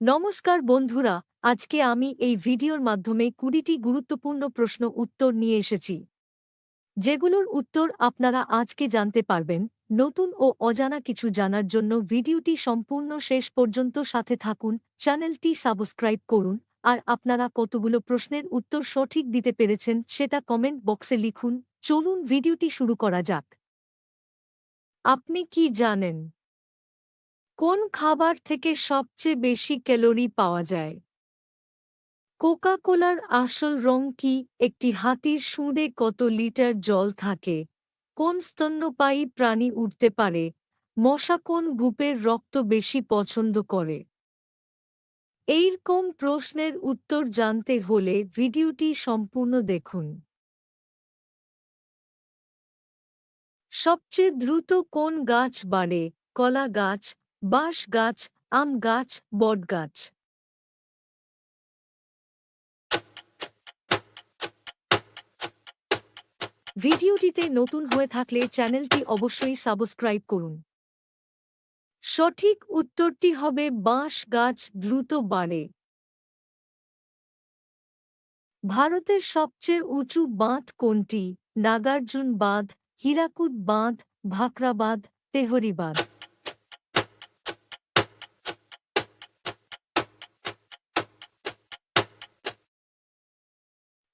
নমস্কার বন্ধুরা, আজকে আমি এই ভিডিওর মাধ্যমে ২০টি গুরুত্বপূর্ণ প্রশ্ন উত্তর নিয়ে এসেছি, যেগুলোর উত্তর আপনারা আজকে জানতে পারবেন। নতুন ও অজানা কিছু জানার জন্য ভিডিওটি সম্পূর্ণ শেষ পর্যন্ত সাথে থাকুন, চ্যানেলটি সাবস্ক্রাইব করুন, আর আপনারা কতগুলো প্রশ্নের উত্তর সঠিক দিতে পেরেছেন সেটা কমেন্ট বক্সে লিখুন। চলুন ভিডিওটি শুরু করা যাক। আপনি কি জানেন, কোন খাবার থেকে সবচেয়ে বেশি ক্যালোরি পাওয়া যায়? কোকা কোলার আসল রং কি? একটি হাতির শুঁড়ে কত লিটার জল থাকে? কোন স্তন্যপায়ী প্রাণী উড়তে পারে? মশা কোন গ্রুপের রক্ত বেশি পছন্দ করে? এইরকম প্রশ্নের উত্তর জানতে হলে ভিডিওটি সম্পূর্ণ দেখুন। সবচেয়ে দ্রুত কোন গাছ বাড়ে? কলা গাছ, বাঁশ গাছ, আম গাছ, বট গাছ? ভিডিওটিতে নতুন হয়ে থাকলে চ্যানেলটি অবশ্যই সাবস্ক্রাইব করুন। সঠিক উত্তরটি হবে বাঁশ গাছ দ্রুত বাড়ে। ভারতের সবচেয়ে উঁচু বাঁধ কোনটি? নাগার্জুন বাঁধ, হীরাকুদ বাঁধ, ভাকরা বাঁধ, তেহরি বাঁধ?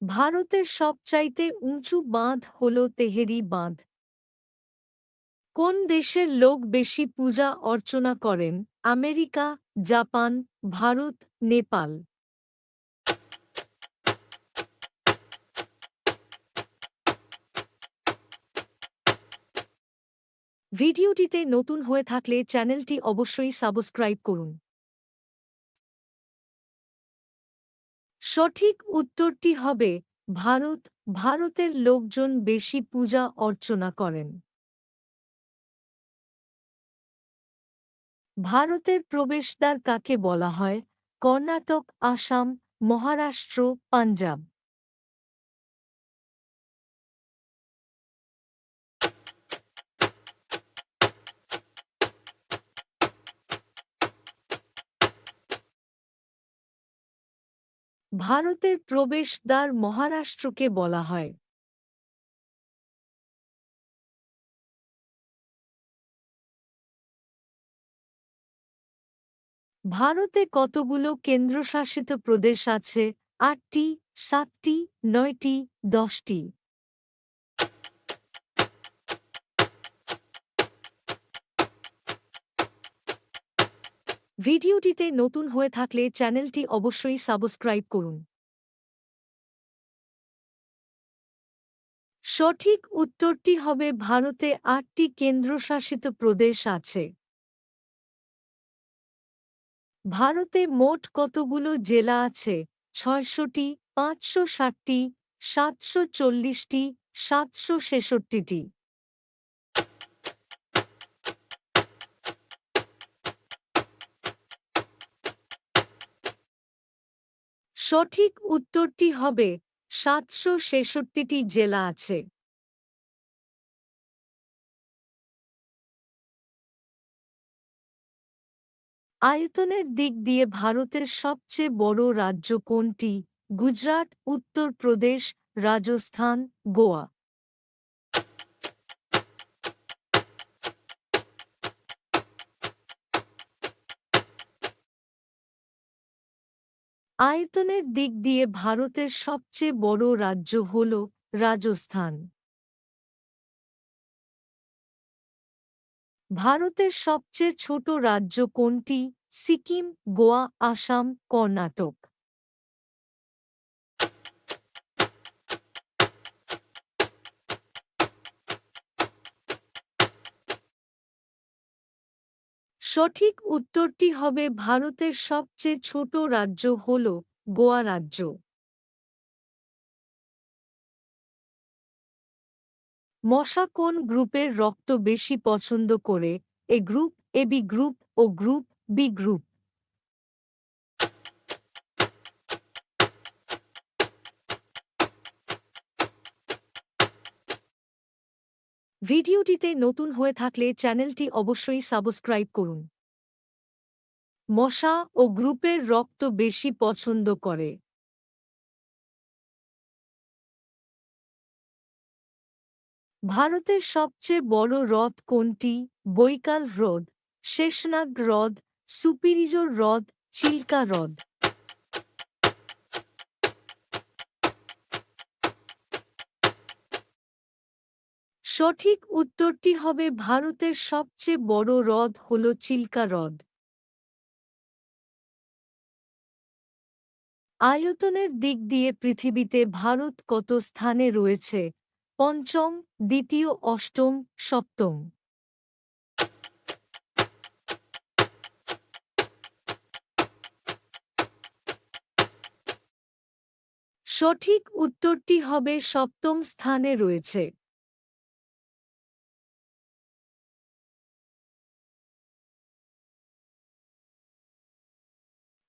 ভারতের সবচাইতে উঁচু বাঁধ হল তেহেরি বাঁধ। কোন দেশের লোক বেশি পূজা অর্চনা করেন? America, Japan, Bharat, Nepal? ভিডিওটিতে নতুন হয়ে থাকলে চ্যানেলটি অবশ্যই সাবস্ক্রাইব করুন। সঠিক উত্তরটি হবে ভারত। ভারতের লোকজন বেশি পূজা অর্চনা করেন। ভারতের প্রবেশদ্বার কাকে বলা হয়? কর্ণাটক, আসাম, মহারাষ্ট্র, পাঞ্জাব? ভারতের প্রবেশদ্বার মহারাষ্ট্রকে বলা হয়। ভারতে কতগুলো কেন্দ্রশাসিত প্রদেশ আছে? ৮টি, ৭টি, ৯টি, ১০টি? ভিডিওটিতে নতুন হয়ে থাকলে চ্যানেলটি অবশ্যই সাবস্ক্রাইব করুন। সঠিক উত্তরটি হবে ভারতে ৮টি কেন্দ্রশাসিত প্রদেশ আছে। ভারতে মোট কতগুলো জেলা আছে? ৬০০টি, ৫৬০টি, ৭৪০টি, ৭৬৬টি? সঠিক উত্তরটি হবে ৭৬৬টি জেলা আছে। আয়তনের দিক দিয়ে ভারতের সবচেয়ে বড় রাজ্য কোনটি? গুজরাট, উত্তরপ্রদেশ, রাজস্থান, গোয়া? আয়তনের দিক দিয়ে ভারতের সবচেয়ে বড় রাজ্য হল রাজস্থান। ভারতের সবচেয়ে ছোট রাজ্য কোনটি? সিকিম, গোয়া, আসাম, কর্ণাটক? সঠিক উত্তরটি হবে ভারতের সবচেয়ে ছোট রাজ্য হল গোয়া রাজ্য। মশা কোন গ্রুপের রক্ত বেশি পছন্দ করে? এ গ্রুপ, এবি গ্রুপ, ও গ্রুপ, বি গ্রুপ? ভিডিওটিতে নতুন হয়ে থাকলে চ্যানেলটি অবশ্যই সাবস্ক্রাইব করুন। মশা ও গ্রুপের রক্ত বেশি পছন্দ করে? ভারতের সবচেয়ে বড় হ্রদ কোনটি? বৈকাল হ্রদ, শেষনাগ হ্রদ, সুপিরিজোর হ্রদ, চিল্কা হ্রদ। সঠিক উত্তরটি হবে ভারতের সবচেয়ে বড় হ্রদ হল চিল্কা হ্রদ। আয়তনের দিক দিয়ে পৃথিবীতে ভারত কত স্থানে রয়েছে? পঞ্চম, দ্বিতীয়, অষ্টম, সপ্তম। সঠিক উত্তরটি হবে সপ্তম স্থানে রয়েছে।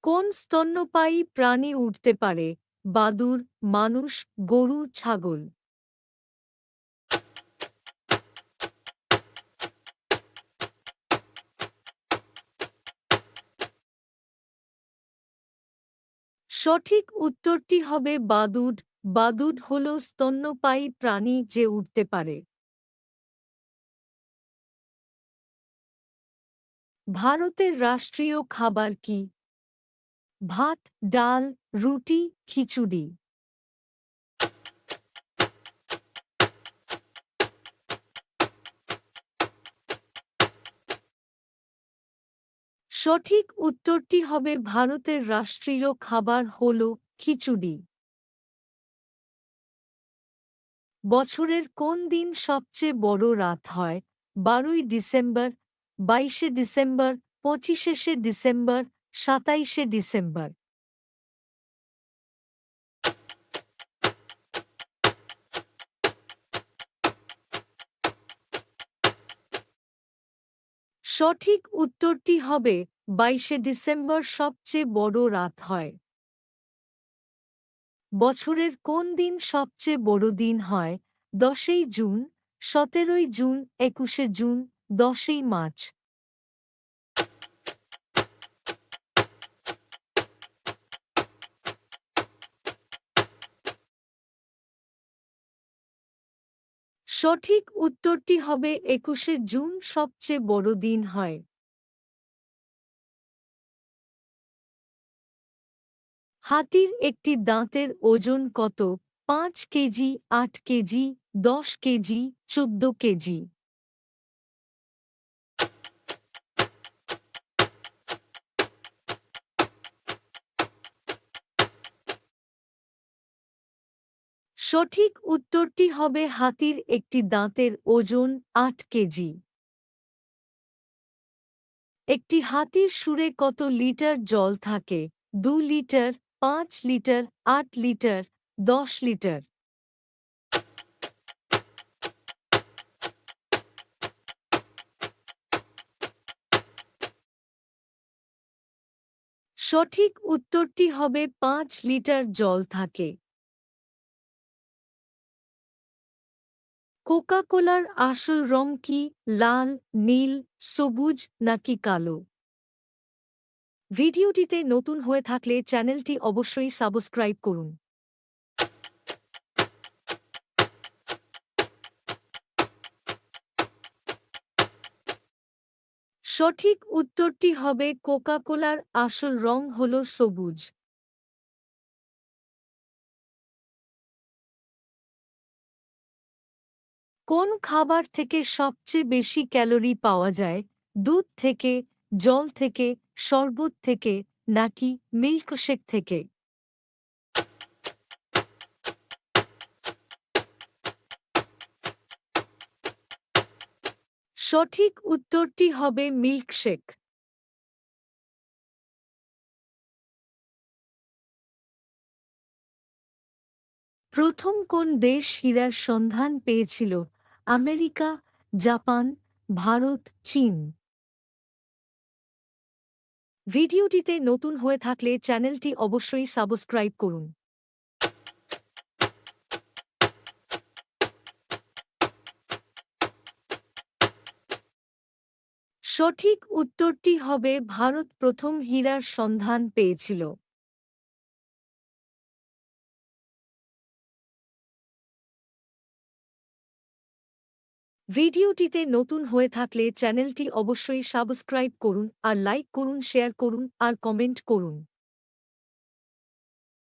কোন স্তন্যপায়ী প্রাণী উঠতে পারে? বাদুড়, মানুষ, গরু, ছাগল। সঠিক উত্তরটি হবে বাদুড়। বাদুড় হল স্তন্যপায়ী প্রাণী যে উঠতে পারে। ভারতের রাষ্ট্রীয় খাবার কি? ভাত, ডাল, রুটি, খিচুড়ি। সঠিক উত্তরটি হবে ভারতের রাষ্ট্রীয় খাবার হল খিচুড়ি। বছরের কোন দিন সবচেয়ে বড় রাত হয়? 12ই ডিসেম্বর, 22শে ডিসেম্বর, 25শে ডিসেম্বর, 27শে ডিসেম্বর। সঠিক উত্তরটি হবে 22শে ডিসেম্বর সবচেয়ে বড় রাত হয়। বছরের কোন দিন সবচেয়ে বড় দিন হয়? 10ই জুন, 17ই জুন, 21শে জুন, 10ই মার্চ। সঠিক উত্তরটি হবে 21শে জুন সবচেয়ে বড় দিন হয়। হাতির একটি দাঁতের ওজন কত? 5 কেজি, 8 কেজি, 10 কেজি, 14 কেজি। সঠিক উত্তরটি হবে হাতির একটি দাঁতের ওজন 8 কেজি। একটি হাতির সুরে কত লিটার জল থাকে? 2 লিটার, 5 লিটার, 8 লিটার, 10 লিটার। সঠিক উত্তরটি হবে 5 লিটার জল থাকে। কোকা-কোলার আসল রং কি? লাল, নীল, সবুজ নাকি কালো? ভিডিওটিতে নতুন হয়ে থাকলে চ্যানেলটি অবশ্যই সাবস্ক্রাইব করুন। সঠিক উত্তরটি হবে কোকা-কোলার আসল রং হল সবুজ। কোন খাবার থেকে সবচেয়ে বেশি ক্যালোরি পাওয়া যায়? দুধ থেকে, জল থেকে, শরবত থেকে নাকি মিল্কশেক থেকে? সঠিক উত্তরটি হবে মিল্কশেক। প্রথম কোন দেশ হীরার সন্ধান পেয়েছিল? আমেরিকা, জাপান, ভারত, চীন। ভিডিওটিতে নতুন হয়ে থাকলে চ্যানেলটি অবশ্যই সাবস্ক্রাইব করুন। সঠিক উত্তরটি হবে ভারত প্রথম হীরার সন্ধান পেয়েছিল। ভিডিওটিতে নতুন হয়ে থাকলে চ্যানেলটি অবশ্যই সাবস্ক্রাইব করুন আর লাইক করুন, শেয়ার করুন আর কমেন্ট করুন।